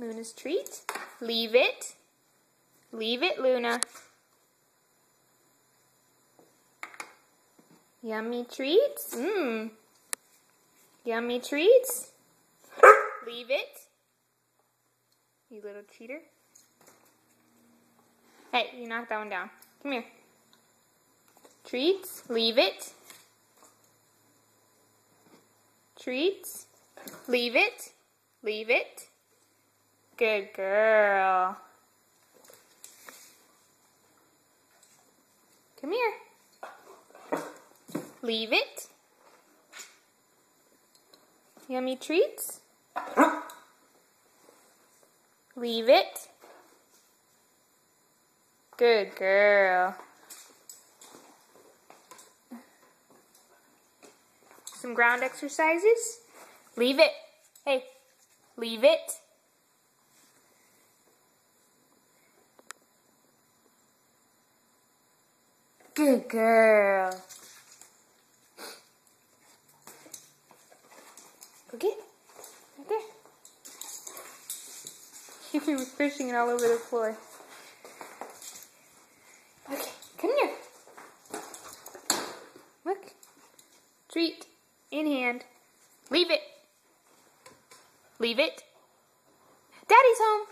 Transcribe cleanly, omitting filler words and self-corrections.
Luna's treat. Leave it. Leave it, Luna. Yummy treats. Yummy treats. Leave it. You little cheater. Hey, you knocked that one down. Come here. Treats. Leave it. Treats. Leave it. Leave it. Good girl. Come here. Leave it. Yummy treats. Leave it. Good girl. Some ground exercises. Leave it. Hey, leave it. Good girl. Go get it. Right there. He was pushing it all over the floor. Okay, come here. Look. Treat in hand. Leave it. Leave it. Daddy's home.